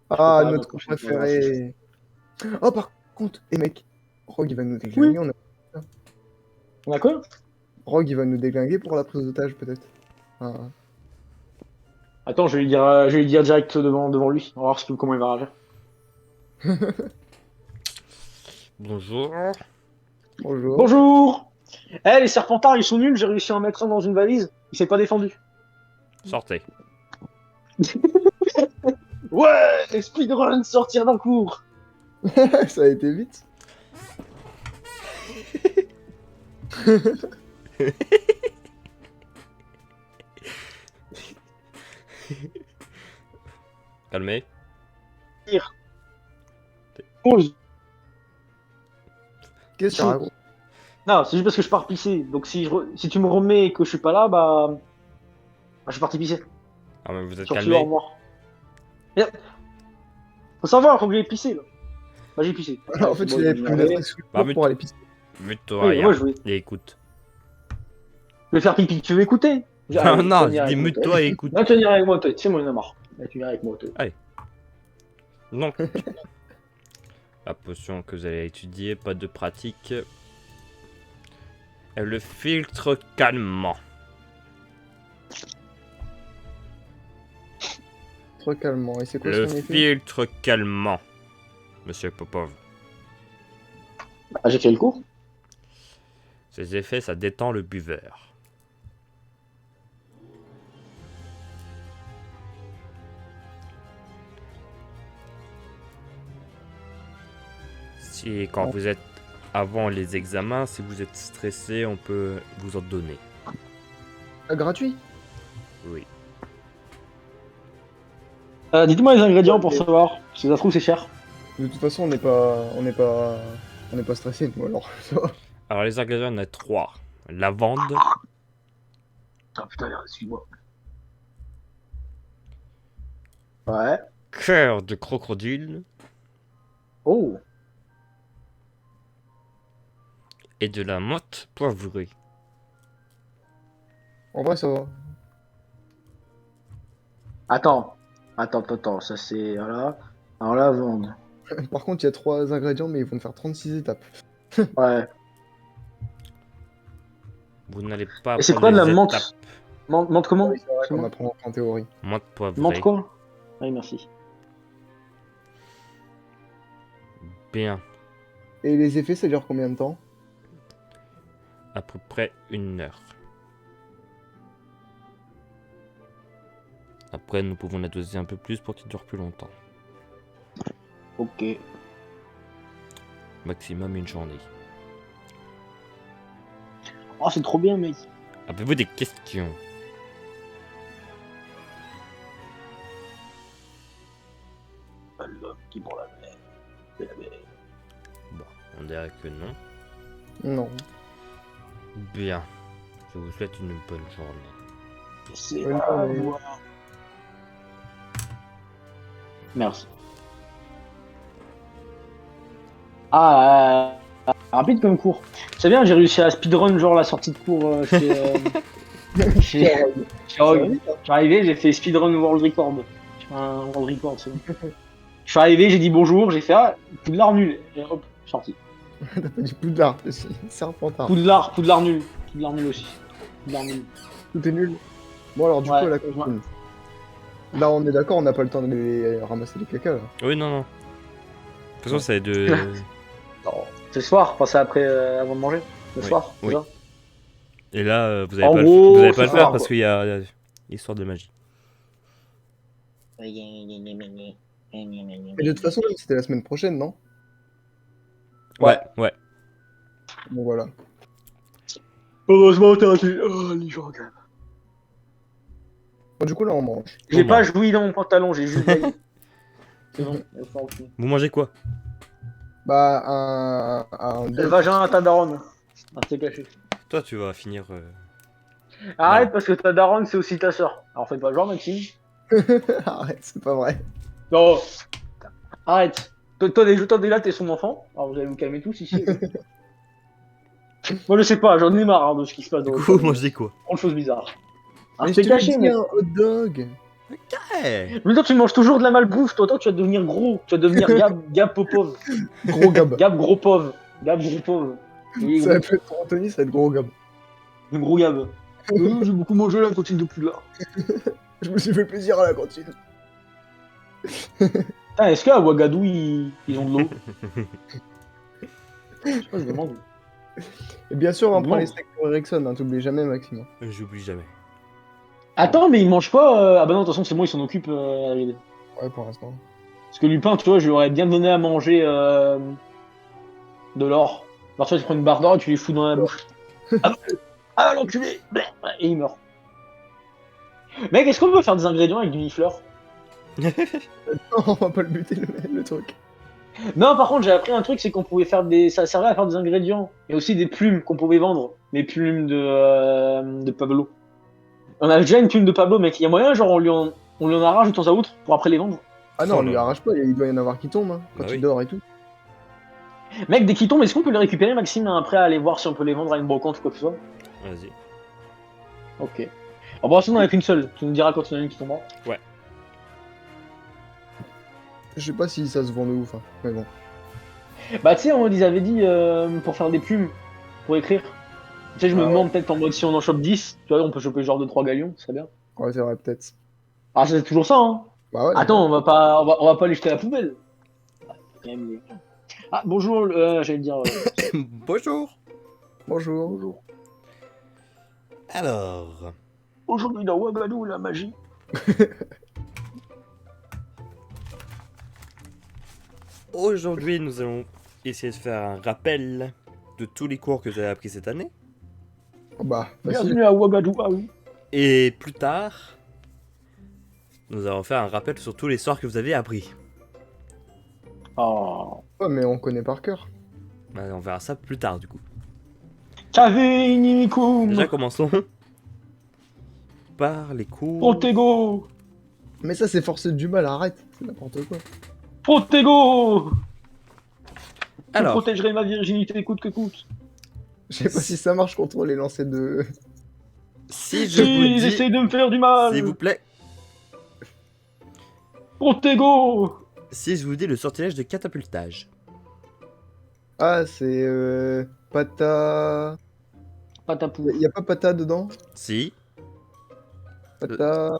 Ah, pas notre prochaine fois, préféré. Oh, par contre, et mec, Rogue, il va nous Oui. déglinguer. On a quoi? Rogue, il va nous déglinguer pour la prise d'otage, peut-être. Ah. Attends, je vais lui dire direct devant lui. On va voir comment il va réagir. Bonjour. Bonjour. Bonjour! Eh, les serpentards, ils sont nuls, j'ai réussi à en mettre un dans une valise. Il s'est pas défendu. Sortez. Ouais! Speedrun, sortir d'un cours! Ça a été vite. Calmez. Pause. Qu'est-ce que tu racontes? Non, c'est juste parce que je pars pisser. Donc si tu me remets et que je suis pas là, bah je suis parti pisser. Ah, mais vous êtes Sur ce, au calmé. revoir. Bien. Faut savoir, faut que j'aille pisser là. Bah j'ai pissé. En fait, Bon, il avait je pris vais une aller. matrice Bah, pour aller pisser. Mute-toi, Oui, moi regarde. je vais. Et écoute. Je vais faire pipi. Tu veux écouter? Non, Allez, tu vas non, venir je dis avec moi, toi. mute-toi et écoute. Non, tu vas venir avec moi, toi. C'est moi, il en a marre. Là, tu viens avec moi, toi. Donc, la potion que vous allez étudier, pas de pratique. Et le filtre calmant. Trop calmement. Et c'est quoi Le son effet? filtre calmant. Monsieur Popov. Bah, j'ai fait le cours. Ses effets, ça détend le buveur. Si quand vous êtes avant les examens, si vous êtes stressé, on peut vous en donner. Ah, gratuit? Oui. Dites-moi les ingrédients pour savoir. Parce que ça se trouve, c'est cher. De toute façon, on n'est pas stressé, nous, alors. Ça va. Alors les ingrédients, il y en a 3. Lavande, Ah putain, suis-moi. Ouais. cœur de crocodile Oh. et de la menthe poivrée. En vrai, ça va. Attends. Ça c'est. Voilà. Alors la lavande. Par contre, il y a 3 ingrédients, mais ils vont me faire 36 étapes. Ouais. Vous n'allez pas Et c'est apprendre quoi de la les menthe? étapes. Menthe comment? Oui, c'est vrai qu'on Comment apprend en théorie. Menthe poivrée. Menthe quoi? Oui, merci. Bien. Et les effets, ça dure combien de temps? À peu près 1 heure. Après, nous pouvons la doser un peu plus pour qu'il dure plus longtemps. Ok. Maximum 1 journée. Oh, c'est trop bien, mec. Avez-vous des questions? L'homme qui prend la mer. C'est la mer. Bon, on dirait que non. Non. Bien. Je vous souhaite une bonne journée. C'est Bonne la journée. voie. Merci. Ah, rapide comme cours. C'est bien, j'ai réussi à speedrun genre la sortie de cours chez Rogue. Je suis arrivé, j'ai fait speedrun world record. Je fais un world record, c'est bon. Je suis arrivé, j'ai dit bonjour, j'ai fait Poudlard nul. Et hop, sorti. T'as pas du poudlard, serpentard. Poudlard nul. Poudlard nul aussi. Poudlard nul. Tout est nul. Bon, alors, du Ouais, coup, la ouais. cantine. Là, on est d'accord, on n'a pas le temps de les ramasser les caca, là. Oui, non, non. De toute façon, c'est de... C'est le soir, enfin c'est après, avant de manger. Le Oui, soir, c'est oui. ça. Et là, vous En n'allez pas, gros, vous allez pas c'est le ça, faire quoi. parce qu'il y a histoire de magie. Et de toute façon, c'était la semaine prochaine, non? Ouais, ouais. Bon, voilà. Heureusement, t'as raté. Oh, les gens, quand même. Bon, du coup, là, on mange. J'ai On pas mange. joui dans mon pantalon, j'ai juste baillé. C'est bon, elle s'en fout. Vous mangez quoi? Bah, un Le vagin à ta daronne. Ah, c'est caché. Toi, tu vas finir... Arrête Voilà. parce que ta daronne c'est aussi ta soeur. Alors fais pas genre Maxime. Arrête, c'est pas vrai. Non. Arrête. Toi déjà t'es son enfant. Alors vous allez vous calmer tous ici. Moi je sais pas, j'en ai marre de ce qui se passe dans Du votre coup, vous famille. mangez quoi? Trop de choses bizarres. Ah Mais c'est je te l'ai caché dit, mec. un hot dog. Eh, Mais toi, tu manges toujours de la malbouffe. Toi, tu vas devenir gros. Tu vas devenir Gab Popov. Gros Gab. Gab Gros Pov. Gab Gros Pov. Oui, Ça va plus être pour Anthony, ça va être gros Gab. le gros Gab. J'ai beaucoup mangé la cantine de Poudlard. Je me suis fait plaisir à la cantine. Putain, est-ce qu'à Ouagadou, ils ont de l'eau? Je sais pas, je me demande. Et bien sûr, on Non. prend les steaks pour Ericsson, hein, t'oublies jamais, Maxime. j'oublie jamais. Attends, mais ils mangent pas. Ah bah non, de toute façon, c'est moi, ils s'en occupent. Ouais, pour l'instant. Parce que Lupin, tu vois, je lui aurais bien donné à manger de l'or. Alors, tu vois, tu prends une barre d'or et tu les fous dans la bouche. Ah, l'enculé! Et il meurt. Mec, est-ce qu'on peut faire des ingrédients avec du nifleur? On va pas le buter, le truc. Non, par contre, j'ai appris un truc, c'est qu'on pouvait faire des. Ça servait à faire des ingrédients. Et aussi des plumes qu'on pouvait vendre. Les plumes de Pablo. On a déjà une plume de Pablo, mec. Il y a moyen, genre, on lui en arrache de temps à autre pour après les vendre. Ah non, Oh on lui là. arrache pas, il doit y en avoir qui tombent, hein, quand Bah il oui. dort et tout. Mec, dès qu'ils tombent, est-ce qu'on peut les récupérer, Maxime, après aller voir si on peut les vendre à une brocante ou quoi que ce soit? Vas-y. Ok. En bon, sinon, on en a qu'une seule. Tu nous diras quand il y en a une qui tombera. Je sais pas si ça se vend de ouf, hein, mais bon. Bah, tu sais, on les avait dit pour faire des plumes, pour écrire. Tu sais, je me Ah ouais. demande peut-être en mode si on en chope 10, tu vois, on peut choper genre 2-3 galions, c'est bien. Ouais, c'est vrai, peut-être. Ah, c'est toujours ça, hein. Bah ouais. Attends, on va pas les jeter à la poubelle. Quand même, Ah, bonjour, j'allais dire. Bonjour. Bonjour. Bonjour. Alors, Aujourd'hui dans Ouagadou, la magie. aujourd'hui, nous allons essayer de faire un rappel de tous les cours que vous avez appris cette année. Oh bah, facile. Bienvenue à Ouagadou, ah oui. Et plus tard, nous allons faire un rappel sur tous les sorts que vous avez appris. Oh. Ouais, mais on connaît par cœur. Bah, on verra ça plus tard du coup. Cavinikum. Déjà, commençons par les cours. Protego. Mais ça, c'est force du mal, arrête. C'est n'importe quoi. Protego. Je Alors, protégerai ma virginité coûte que coûte. Je sais pas si ça marche contre les lancers de. si je vous Ils dis, essayent de me faire du mal. s'il vous plaît, Protego. si je vous dis le sortilège de catapultage. Ah, c'est. Pata. Patapou. Y a pas pata dedans? Si, Pata.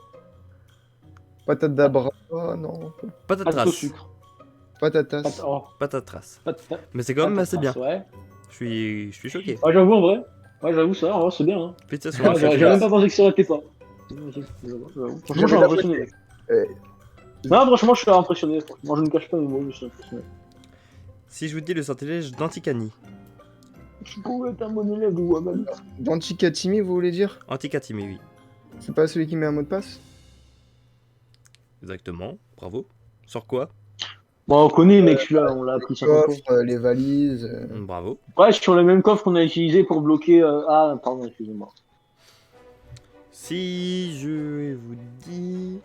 Patadabra. Non. Pâte au patatras. sucre. Patatas. Oh. Patatras. Pata- Mais c'est quand même assez bien. Ouais. Je suis choqué. Ouais, j'avoue en vrai. Ouais, j'avoue ça, en vrai, c'est bien. Hein. Félicitations. Ouais, j'aurais même pas pensé que ça aurait été pas. Franchement, je suis impressionné. Eh, Non, franchement, je suis impressionné. Moi, je ne cache pas mes mots, je suis impressionné. Si je vous dis le sortilège d'Anticani. Je pourrais être un bon élève de Ouagadou. Danchikatimi, vous voulez dire? Anticatimi, oui. C'est pas celui qui met un mot de passe? Exactement. Bravo. Sur quoi? Bon, on connaît, mec, celui-là, on l'a appris 50 fois. Coffre, les valises. Bravo. Ouais, sur le même coffre qu'on a utilisé pour bloquer. Ah, pardon, excusez-moi. Si je vous dis...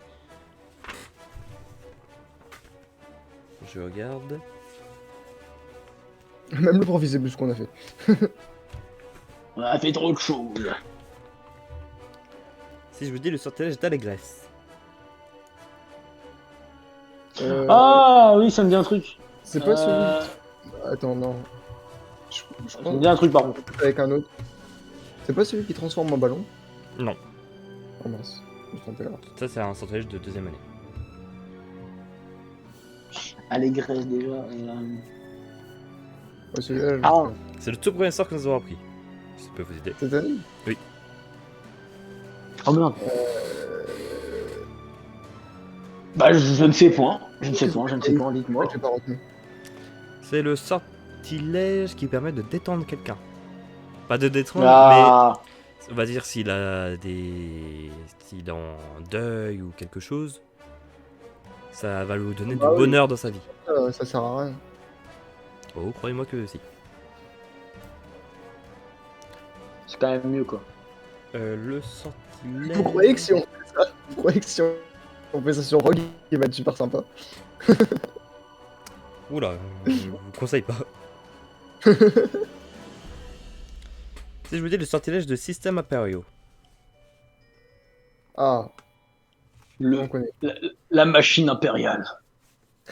Je regarde. Même le prof, il sait plus ce qu'on a fait. On a fait trop de choses. Si je vous dis le sortilège d'Allégresse. Ah, oui, ça me dit un truc. C'est pas celui. Attends, non. Je Ça me pense dit un truc, par contre. avec un autre. C'est pas celui qui transforme en ballon? Non. Oh mince, je me suis trompé là. Ça, c'est un sortilège de deuxième année. Allégresse, déjà. Ouais, celui-là, je... Ah, C'est le tout premier sort que nous avons appris. Si ça peut vous aider. Cette année? oh merde. Bah, je ne sais point. Je ne sais point, dites-moi. J'ai pas retenu. C'est le sortilège qui permet de détendre quelqu'un. Pas de détendre, Ah, mais on va dire s'il a des... S'il est en deuil ou quelque chose, ça va lui donner Bah du oui. bonheur dans sa vie. Ça sert à rien. Oh, croyez-moi que si. c'est quand même mieux, quoi. Le sortilège... Vous croyez que si on fait ça, vous croyez que si on fait ça sur Rogue, il va être super sympa? Oula, je vous conseille pas. Si je vous dis le sortilège de système Aperio. Ah, On connaît. La machine impériale.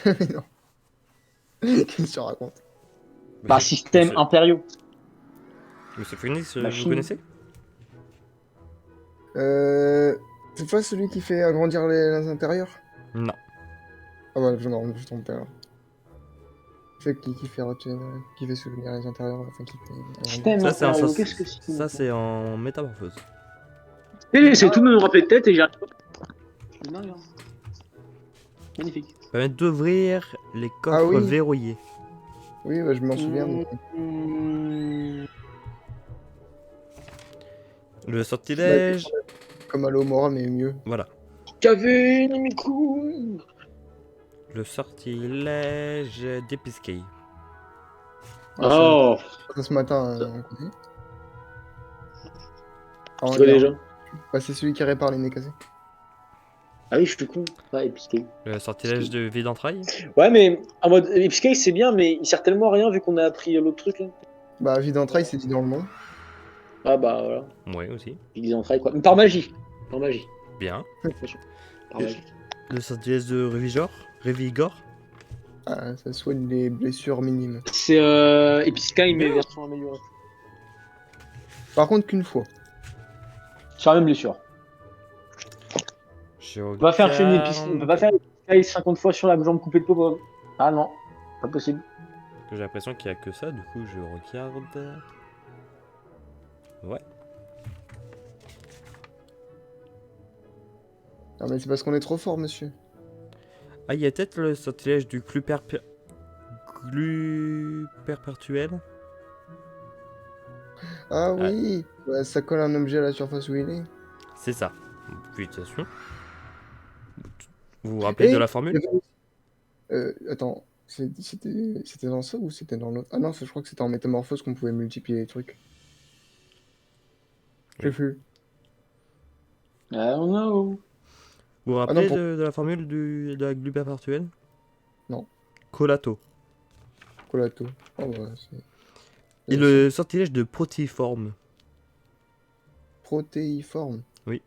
Mais non. Qu'est-ce que tu racontes? Bah, système Monsieur, impériaux. Monsieur Phoenix, vous Machine. connaissez? C'est pas celui qui fait agrandir les intérieurs? Non. Ah bah, non, je me suis trompé alors. C'est qui fait retirer, qui fait souvenir les intérieurs, enfin qui fait agrandir. Système Ça, c'est impériaux. en, Qu'est-ce que c'est? ça, c'est en métamorphose. C'est tout me rappeler de tête et j'arrive pas. C'est dingue, hein. Magnifique. Permettre d'ouvrir les coffres Ah oui. verrouillés. Oui, bah, je m'en souviens. mais- Le sortilège. Comme Alomora, mais mieux. Voilà. Kevin Miku. Le sortilège d'Episcae. Oh, Ça, ce matin, on connaît. Ah, je vois déjà. Bah, c'est celui qui répare les nez cassés. Ah oui, je suis con. Ouais, Episkay. Le sortilège de vide entrailles. Ouais, mais en mode Episkay, c'est bien, mais il sert tellement à rien vu qu'on a appris l'autre truc là. Bah, vie d'entraille, c'est dit dans le nom. Ah bah voilà. Ouais, aussi. Ils disent entrailles quoi. Mais par magie. Par magie. Bien. Par magie. Le sortilège de Revigor. Ah, ça soigne les blessures minimes. C'est Episkay, mais version améliorée. Par contre, qu'une fois. Sur la même blessure. On va faire une Episkay. On peut pas faire Episkay 50 fois sur la jambe coupée de peau. Ah non, pas possible. J'ai l'impression qu'il n'y a que ça, du coup je regarde. Ouais. Non, mais c'est parce qu'on est trop fort, monsieur. Ah, il y a peut-être le sortilège du perpétuel. Ah oui, ouais, ça colle un objet à la surface où il est. C'est ça. Félicitations. Vous vous rappelez Et de la formule? Attends, c'était dans ça ou c'était dans l'autre? Ah non, je crois que c'était en métamorphose qu'on pouvait multiplier les trucs. Je sais plus. I don't know. Vous vous rappelez pour- de la formule de la glu perpétuelle? Non. Colato. Colato. Oh, ouais, c'est... Et le sortilège de protéiforme. Protéiforme. Oui.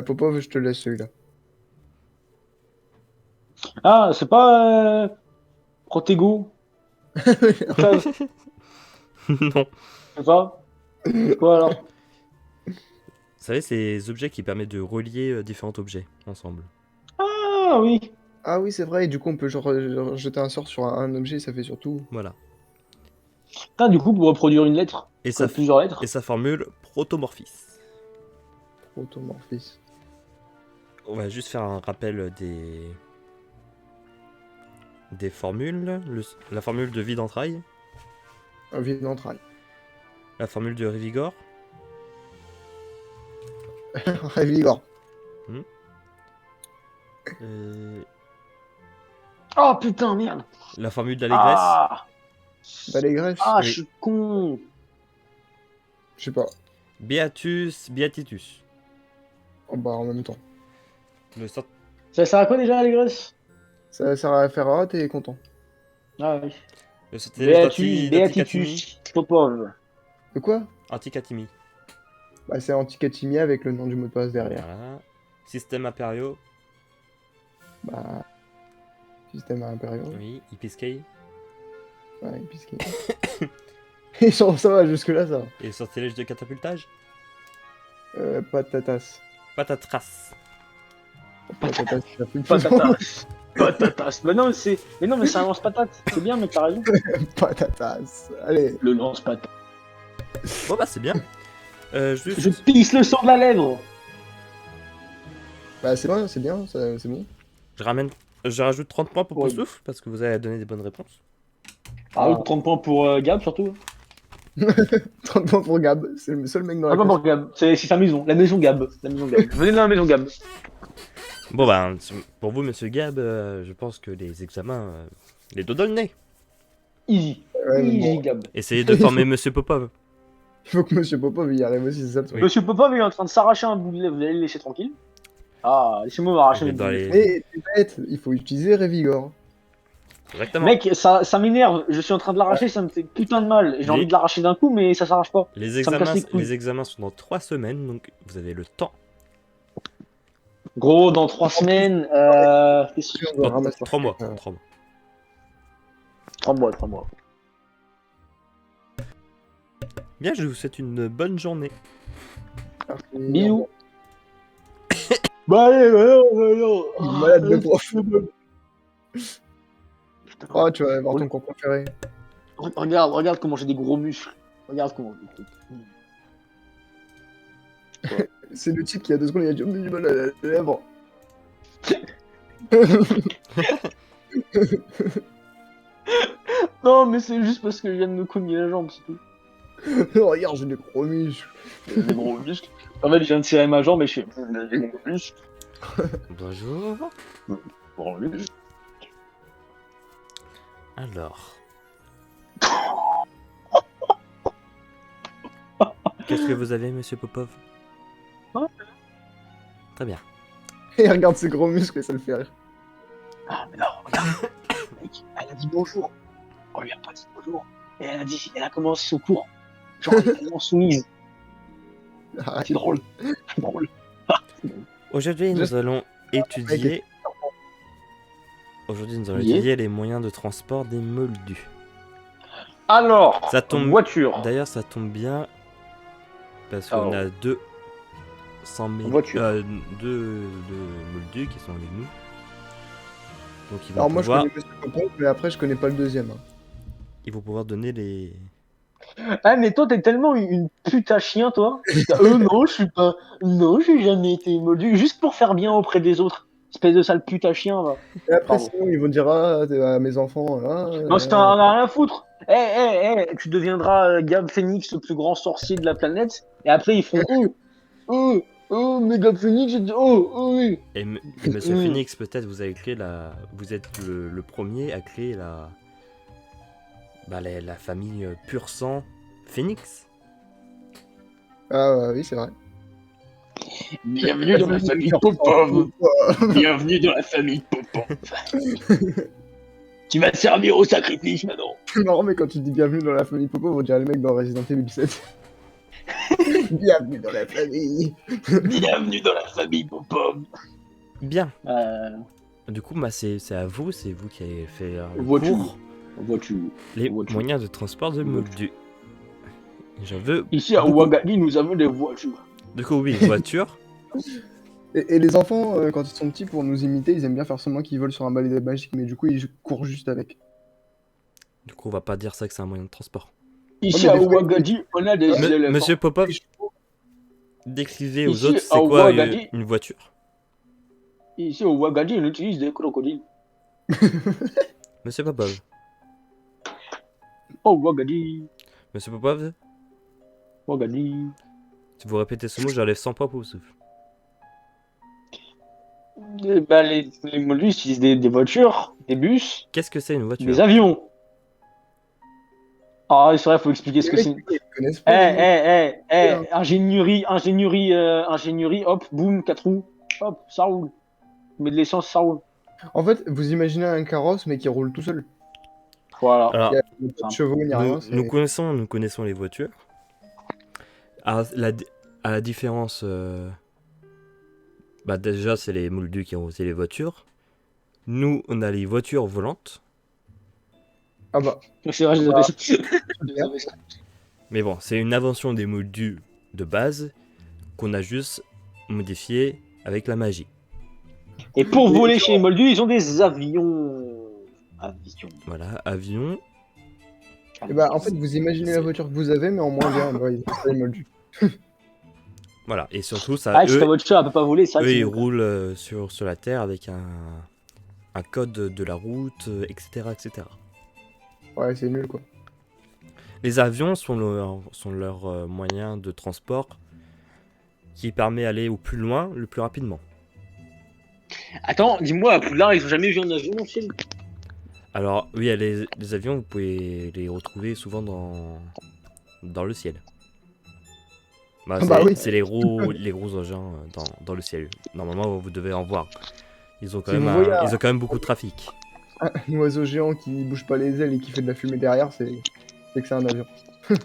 Popov, je te laisse celui-là. Ah, c'est pas Protego. Ça, Non. c'est pas. C'est quoi alors? Vous savez, c'est des objets qui permettent de relier différents objets ensemble. Ah oui. Ah oui, c'est vrai, et du coup, on peut genre jeter un sort sur un objet, ça fait surtout Voilà. Putain, du coup, pour reproduire une lettre, Et ça sa, plusieurs lettres. et sa formule protomorphis. protomorphisme. On va juste faire un rappel des formules. La formule de vie d'entrailles, Un vide d'entrailles. la formule de Revigor, Revigor. Oh putain, merde. la formule d'allégresse. Ah, D'allégresse. ah Oui. je suis con. Je sais pas. Beatitus. Oh, bah, en même temps. Le sort... Ça sert à quoi déjà, l'allégresse? Ça sert à faire ah, t'es content. Ah oui. Le sortilège d'Anticatimi. Beatitus Popov. De quoi? Anticatimi. Bah, c'est Anticatimia avec le nom du mot de passe derrière. Voilà. Système impériaux. Bah. Système impérial. Oui. Episcae. Ouais, puisqu'il. Et ça va, jusque-là, ça va. Et le sortilège de catapultage. Patatas. Patatras. Patatas, ça fait plus Patatas. Patatas. Mais non, mais c'est un lance-patate. C'est bien, mec, t'as raison. Patatas. Allez. Le lance-patate. Bon bah c'est bien. Je pisse le sang de la lèvre. Bah, c'est bon, c'est bien, c'est bon. Je rajoute 30 points pour Ouais. Poussouf parce que vous avez donné des bonnes réponses. Ah, 30 points pour Gab, surtout. 30 points pour Gab, c'est le seul mec dans la 30 points classe. pour Gab. C'est sa maison. La maison Gab. La maison Gab. Venez dans la maison Gab. Bon bah pour vous monsieur Gab, je pense que les examens, les dos dans le nez. Easy. Ouais, mais Easy, bon, Gab. Essayez de former monsieur Popov. il faut que Monsieur Popov y arrive aussi, c'est ça le truc. Oui. Monsieur Popov il est en train de s'arracher un bout de lèvre. Vous allez le laisser tranquille. Ah, laissez-moi m'arracher Il est le bout dans de les- lèvre. Mais c'est bête, il faut utiliser Revigor. Exactement. Mec, ça m'énerve. Je suis en train de l'arracher, ça me fait putain de mal. J'ai Les- envie de l'arracher d'un coup, mais ça s'arrache pas. Les ça me casse examens, les couilles. les examens sont dans 3 semaines, donc vous avez le temps. Gros, dans 3 semaines, qu'est-ce que On doit Dans ramasser 3 mois. euh, 3 mois. 3 mois, 3 mois. Bien, je vous souhaite une bonne journée. merci. Bisous. Bah allez, bah Malade de prof. Oh, tu vas voir ton cours préféré. Regarde comment j'ai des gros muscles. Regarde comment. C'est le type qui, il y a 2 secondes, il a dit, oh, mais j'ai mal à la lèvre. Non, mais c'est juste parce que je viens de me cogner la jambe, c'est tout. Regarde, j'ai des gros muscles. J'ai des gros muscles. En fait, je viens de tirer ma jambe et je fais. Des gros muscles. Bonjour. Gros muscles. Alors. Qu'est-ce que vous avez, monsieur Popov? Hein? Très bien. Et regarde ses gros muscles et ça le fait rire. Ah, mais non, regarde. Mec, elle a dit bonjour. On lui a pas dit bonjour. Et elle a commencé son cours. Genre, elle est tellement soumise. Ah, C'est drôle. C'est drôle. Aujourd'hui, nous allons étudier. Aujourd'hui, nous allons étudier les moyens de transport des moldus. Alors, Ça tombe. voiture. D'ailleurs, ça tombe bien parce qu'on a 200 000 Voiture. deux moldus qui sont avec nous. Donc ils vont Alors moi pouvoir, je connais Monsieur Popov, mais après je connais pas le deuxième. Hein. ils vont pouvoir donner les. Ah, mais toi, t'es tellement une pute à chien, toi. Non, je suis pas. Non, j'ai jamais été moldu. Juste pour faire bien auprès des autres. Espèce de sale pute à chien, va. Et après Pardon. sinon ils vont dire à mes enfants, Non, c'est un rien à foutre. Tu deviendras Gab Phoenix, le plus grand sorcier de la planète. Et après, ils font mais Gab Phoenix, oui. Et Monsieur Mm. Phoenix, peut-être vous avez créé la. Vous êtes le premier à créer la. Bah, la famille pur sang Phoenix. Ah oui c'est vrai. Bienvenue dans la famille Popov. Bienvenue dans la famille Popov. Tu vas te servir au sacrifice maintenant. C'est marrant mais quand tu dis bienvenue dans la famille Popov, on dirait le mec dans Resident Evil 7. Bienvenue dans la famille. Bienvenue dans la famille Popov. Bien. Du coup, bah, c'est à vous, c'est vous qui avez fait le Voiture. cours. Voiture. Les Voiture. moyens de transport de moldus. J'en veux. Ici à beaucoup. Ouagali, nous avons des voitures. Du coup, oui, voiture. Et les enfants, quand ils sont petits, pour nous imiter, ils aiment bien faire semblant qu'ils volent sur un balai magique, mais du coup ils courent juste avec. Du coup, on va pas dire ça que c'est un moyen de transport. Ici mais à des fois, Ouagali, on a des éléphants. Monsieur Popov, décrivez aux Ici, autres c'est à quoi Ouagali. une voiture. Ici au Ouagali, on utilise des crocodiles. Monsieur Popov. Oh Ouagali, Monsieur Popov, Ouagali. si vous répétez ce mot, j'enlève 100 points pour vous souffle. Bah, les moldus utilisent des voitures, des bus, Qu'est-ce que c'est une voiture? des avions. Ah, c'est vrai, faut expliquer ce que Les c'est. mecs, ils connaissent pas. Ingénierie, hop, boum, 4 roues, hop, ça roule. Tu mets de l'essence, ça roule. En fait, vous imaginez un carrosse mais qui roule tout seul. Voilà. Alors, Il n'y a pas de chevaux ni rien. nous connaissons les voitures. À la différence, bah déjà c'est les moldus qui ont aussi les voitures. Nous, on a les voitures volantes. Ah bah, C'est vrai, je les avais ça. Je les avais ça. Mais bon, c'est une invention des moldus de base qu'on a juste modifié avec la magie. Et pour voler chez les moldus, ils ont des avions. Avions. Voilà, avion. et bah en fait, vous imaginez la voiture que vous avez, mais en moins bien. Bah, ils ont ça, les moldus. Voilà, et surtout, ça, Ah, si eux, ta voiture elle peut pas voler, ça eux c'est ils bon. roulent sur la terre avec un code de la route, etc., etc. Ouais, c'est nul quoi. Les avions sont leur moyen de transport qui permet d'aller au plus loin, le plus rapidement. Attends, dis-moi, à Poudlard, ils ont jamais vu un avion dans le ciel? Alors, oui, les avions, vous pouvez les retrouver souvent dans le ciel. Bah, Bah oui. c'est les gros engins dans le ciel. Normalement, vous devez en voir. Ils ont quand, Si même, vous voyez ils ont quand même beaucoup de trafic. Un oiseau géant qui bouge pas les ailes et qui fait de la fumée derrière, c'est que c'est un avion.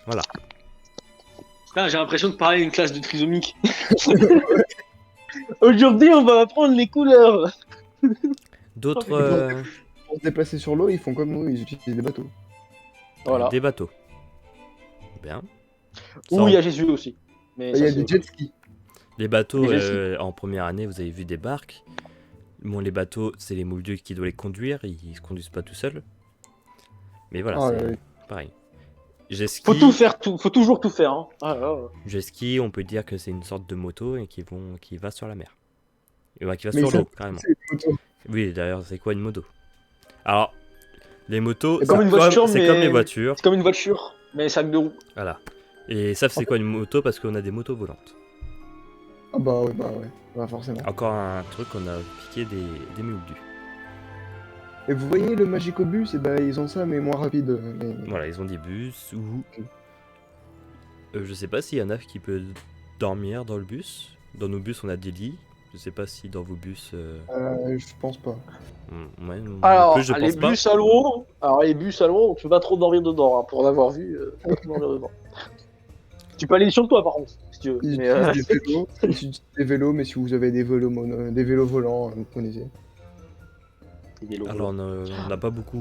Voilà. Putain, j'ai l'impression de parler à une classe de trisomique. Aujourd'hui, on va apprendre les couleurs. D'autres Pour se déplacer sur l'eau, ils font comme nous, ils utilisent des bateaux. Voilà. des bateaux. Bien. Ça, Ou il y a Jésus aussi. Mais Il y ça, a c'est des autre jet chose. skis. les bateaux, Les jet en première année, vous avez vu des barques. Bon, les bateaux, c'est les moldus qui doivent les conduire, ils se conduisent pas tout seuls. Mais voilà, Ah, c'est ouais. pareil. Jet ski, Faut tout faire, faut toujours tout faire. Hein. Ah, là, là. jet ski, on peut dire que c'est une sorte de moto et qui va sur la mer. Qui va Mais sur ça, l'eau, carrément. c'est une moto. Oui, d'ailleurs, c'est quoi une moto? Alors, les motos, C'est comme une voiture, c'est mais comme les voitures. c'est comme une voiture, mais sac de roue. Voilà. Et savent c'est quoi une moto parce qu'on a des motos volantes. Ah bah ouais, bah forcément. Encore un truc, on a piqué des moldus. Et vous voyez le Magicobus, et bah ils ont ça, mais moins rapide. Mais... Voilà, ils ont des bus ou... je sais pas s'il y en a qui peut dormir dans le bus. Dans nos bus, on a des lits. Je sais pas si dans vos bus... Je pense pas. Ouais, non Alors, plus, je les pense pas. bus à l'eau, tu peux pas trop dormir dedans, hein, pour en avoir vu, malheureusement. Tu peux aller sur toi, par contre, si tu veux. Ils Mais, utilisent des vélos, ils utilisent des vélos, mais si vous avez des vélos, des vélos volants, vous connaissez. Alors, on n'a pas beaucoup...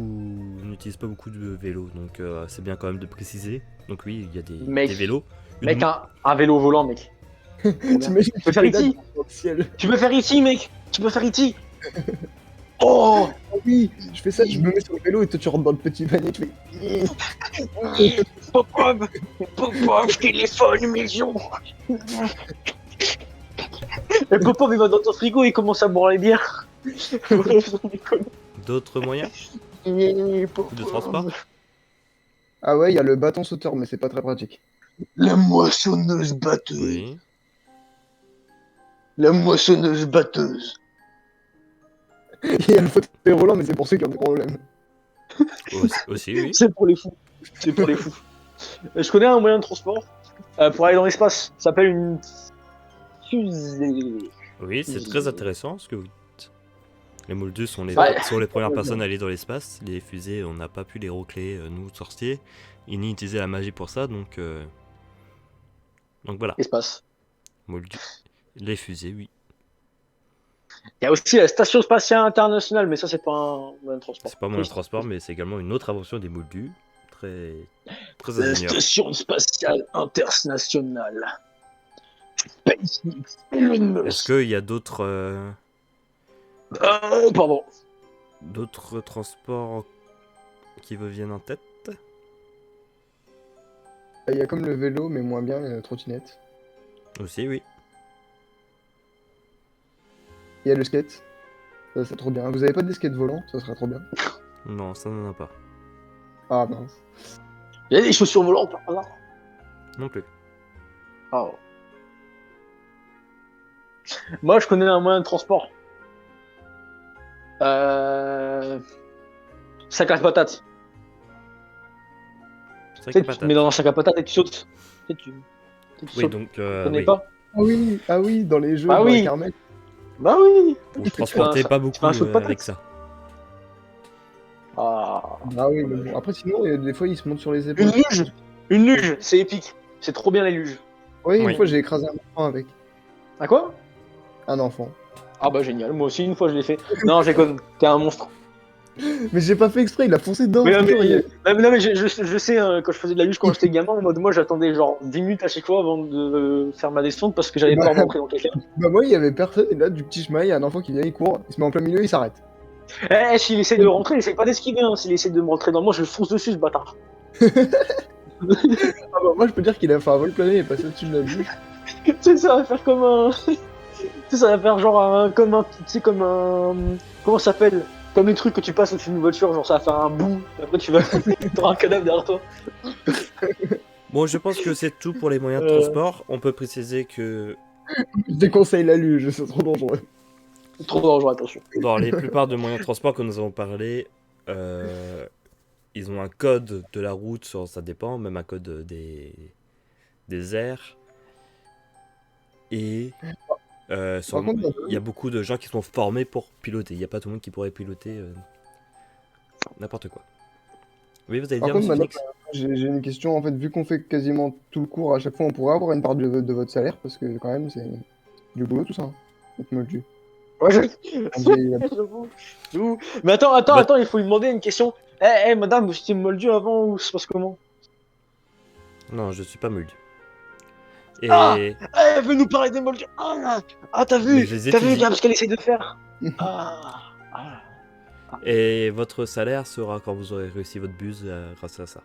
On n'utilise pas beaucoup de vélos, donc c'est bien quand même de préciser. Donc oui, il y a Mec. des vélos. Mec, un vélo volant, mec. T'imagines, Tu peux faire ici dans le ciel. Tu peux faire ici, mec. Tu peux faire ici. Oh. Ah oui, je fais ça, je me mets sur le vélo et toi tu rentres dans le petit panier, tu fais... Pop-up, téléphone, maison. Et Pop-up, il va dans ton frigo et il commence à boire les bières. D'autres moyens de transport? Ah ouais, il y a le bâton sauteur, mais c'est pas très pratique. La moissonneuse batteuse. Oui. La moissonneuse batteuse. Il y a le fauteuil roulant, mais c'est pour ceux qui ont des problèmes. Aussi, oui. C'est pour les fous. C'est pour les fous. Je connais un moyen de transport pour aller dans l'espace. Ça s'appelle une fusée. Oui, c'est très intéressant ce que vous dites. Les Moldus sont les premières personnes à aller dans l'espace. Les fusées, on n'a pas pu les rocler, nous, sorciers. Ils n'y utilisaient la magie pour ça, donc voilà. Espace. Moldus. Les fusées, oui. Il y a aussi la station spatiale internationale, mais ça, c'est pas un moyen de transport. C'est pas un moyen de transport, mais c'est également une autre invention des Moldus. Très La ingénieur. station spatiale internationale. SpaceX, Elon Musk. Est-ce qu'il y a d'autres Pardon. d'autres transports qui vous viennent en tête? Il y a comme le vélo, mais moins bien, la trottinette. Aussi, oui. Il y a le skate. Ça, c'est trop bien. Vous avez pas de skate volant? Ça serait trop bien. Non, ça n'en a pas. Ah mince. Il y a des chaussures volantes par hasard. Non plus. Oh. Moi, je connais un moyen de transport. Sac à patates. C'est Tu sais, vrai tu te mets dans un sac à patates et tu sautes. Tu sais, tu Oui, sautes. donc Tu connais oui. pas? Ah oui, dans les jeux, Ah dans oui. la kermesse. Bah oui. Vous transportez ça- pas tu beaucoup fais un saut de patate. avec ça. Ah. Ah oui, mais bon. Après, sinon, des fois, ils se montent sur les épaules. Une luge. Une luge, c'est épique. C'est trop bien les luges. Oui, Oui. une fois, j'ai écrasé un enfant avec. À quoi? Un enfant. Ah bah génial. Moi aussi, une fois, je l'ai fait. Non, j'ai connu. T'es un monstre. Mais j'ai pas fait exprès, il a foncé dedans. Mais non, je te mais, jure, non, mais je sais, quand je faisais de la luge quand j'étais gamin, en mode moi j'attendais genre 10 minutes à chaque fois avant de faire ma descente parce que j'avais peur d'entrer dans quelqu'un. Bah moi, il y avait personne, et là, du petit chemin, il y a un enfant qui vient, il court, il se met en plein milieu, il s'arrête. Eh, s'il essaie de rentrer, il essaie pas d'esquiver, hein. S'il essaie de me rentrer dans moi, je fonce dessus ce bâtard. Ah bah moi, je peux dire qu'il a fait un vol plané, il est passé au-dessus de la bûche. Tu sais, ça va faire comme un. Tu sais, ça va faire genre un. Comme un. Tu sais, comme un. Comment ça s'appelle? Comme les trucs que tu passes au-dessus d'une voiture, genre ça va faire un boum, et après tu vas. T'auras un cadavre derrière toi. Bon, je pense que c'est tout pour les moyens de transport. On peut préciser que Je déconseille la luge, c'est trop dangereux. C'est trop dangereux, attention. dans les plupart de moyens de transport que nous avons parlé, ils ont un code de la route, ça dépend, même un code des airs. Et Par contre, il y a beaucoup de gens qui sont formés pour piloter. Il n'y a pas tout le monde qui pourrait piloter n'importe quoi. Oui, vous allez Par dire, contre, monsieur maintenant, Phoenix? j'ai une question. En fait, vu qu'on fait quasiment tout le cours à chaque fois, on pourrait avoir une part de votre salaire parce que quand même, c'est du boulot tout ça. Hein. Être moldu. Ouais, je... Un vieil- J'avoue. J'avoue. Mais attends, il faut lui demander une question. Madame, vous étiez moldu avant ou ça se passe comment? Non, je suis pas moldu. Et, Ah Elle veut nous parler des moldus. T'as Mais vu? je les T'as vu, étudie. regarde ce qu'elle essaie de faire. Ah. et votre salaire sera quand vous aurez réussi votre buse grâce à ça.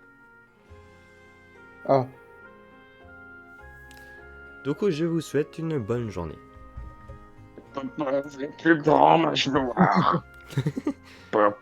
Ah, Donc je vous souhaite une bonne journée. Papa, c'est le plus grand mage noir. Papa.